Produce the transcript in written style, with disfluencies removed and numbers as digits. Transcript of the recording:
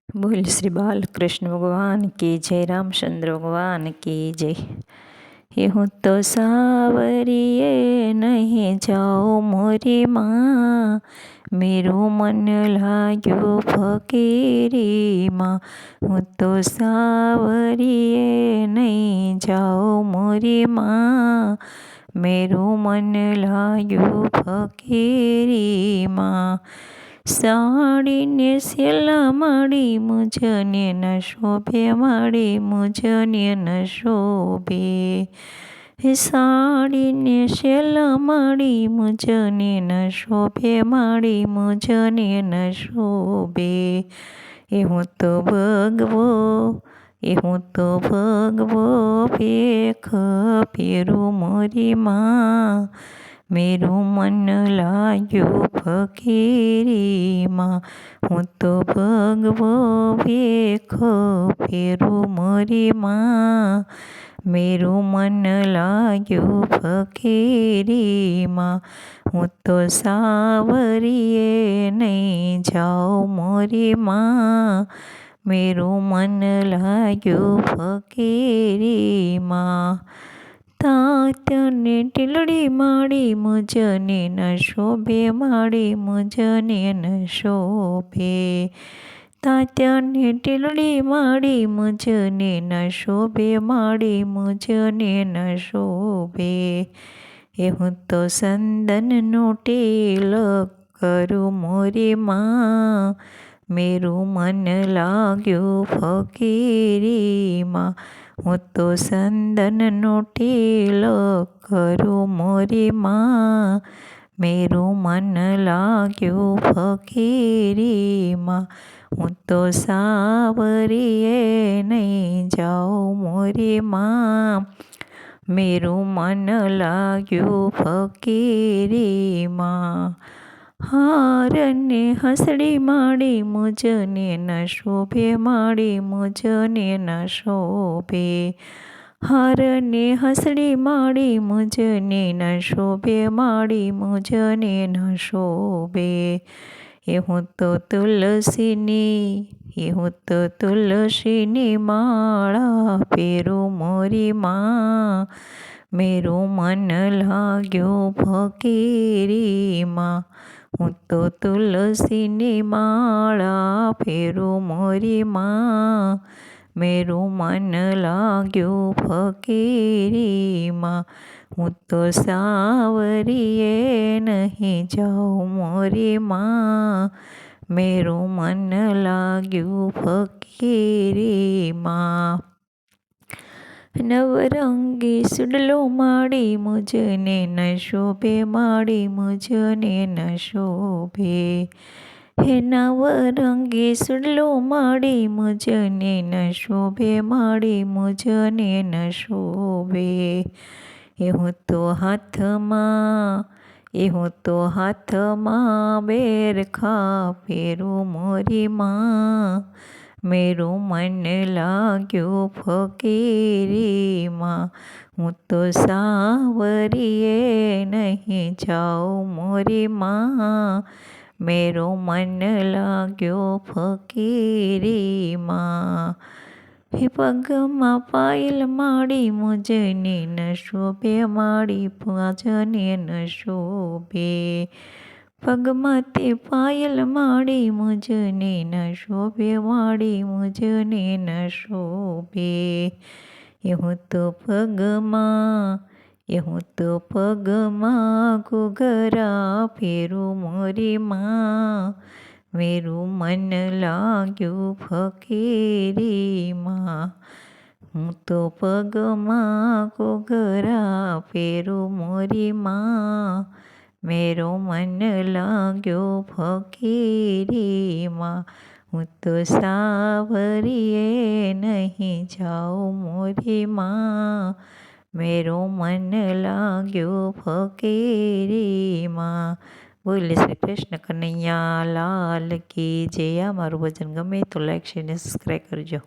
बोल श्री बालकृष्ण भगवान की जय, रामचंद्र भगवान की जय। ये हूँ तो सावरिये नहीं जाओ मोरी माँ, मेरू मन लाग्यो फकीरी माँ। हूँ तो सावरिये नहीं जाओ मोरी माँ, मेरू मन लाग्यो फकीरी माँ। साड़ी ने सेला माड़ी मुझने न शोभे, माड़ी मुझने न शोभे। साड़ी ने सेला माड़ी मुझने न शोभे, माड़ी मुझने न शोभे। એવું તો ભગવો, એવું તો ભગવો ભેખ પેરું મોરી માં, મેરું મન લાગ્યું ફકીરીમાં। હું તો ભગવો ભેખ પેરું મોરી માં, મેરું મન લાગ્યું ફકીરીમાં। હું તો સાવરીએ નહીં જાઉં મોરી માં, મેરું મન લાગ્યું ફકીરીમાં। તાત્યને ટીલડી માડી મુજને ન શોભે, માડી મુજને ન શોભે। તાત્યને ટીલડી માડી મુજને ન શોભે, માડી મુજને ન શોભે। હું તો સંદનનો તિલક કરું મોરી માં, મેરું મન લાગ્યું ફકીરીમાં। હું તો સંદનનો તિલક કરું મોરી માં, મેરું મન લાગ્યું ફકીરીમાં। હું તો સાવરીએ નહીં જાઉં મોરી માં, મેરું મન લાગ્યું ફકીરીમાં। હારને હસડી માડી મુજને ન શોભે, માડી મુજને ન શોભે। હારને હસડી માડી મુજને ન શોભે, માડી મુજને ન શોભે। હું તો તુલસીની, હું તો તુલસીની માળા પેરું મોરી માં, મેરું મન લાગ્યું ફકીરીમાં। હું તો તુલસીની માળા પેરું મોરી માં, મેરું મન લાગ્યું ફકીરીમાં। હું તો સાવરીએ નહીં જાઉં મોરી માં, મેરું મન લાગ્યું ફકીરીમાં। નવરંગી સુડલો માડી મુજને ન શોભે, માડી મુજને ન શોભે। હે નવરંગી સુડલો માડી મુજને ન શોભે, માડી મુજને ન શોભે। હું તો હાથમાં, હું તો હાથમાં બેરખા પેરું મોરી માં, મેરું મન લાગ્યું ફકીરીમાં। હું તો સાવરીએ નહીં જાઉં મોરી માં, મેરું મન લાગ્યું ફકીરીમાં। હે પગમાં પાયલ માડી મુજને ન શોભે, માડી મુજને ન શોભે। પગમાં તે પાયલ માડી મુજને ન શોભે, માડી મુજને ન શોભે। હું તો પગમાં, હું તો પગમાં ઘૂઘરા પેરું મોરી માં, મેરું મન લાગ્યું ફકીરીમાં। હું તો પગમાં ઘૂઘરા પેરું મોરી માં, મેરું મન લાગ્યું ફકીરીમાં। હું તો સાવરીએ નહીં જાઉં મોરી માં, મેરું મન લાગ્યું ફકીરીમાં। બોલે શ્રી કૃષ્ણ કનૈયા લાલ કી જય। આ મારું ભજન ગમે તો લાઈક શેર ને સબસ્ક્રાઈબ કરજો।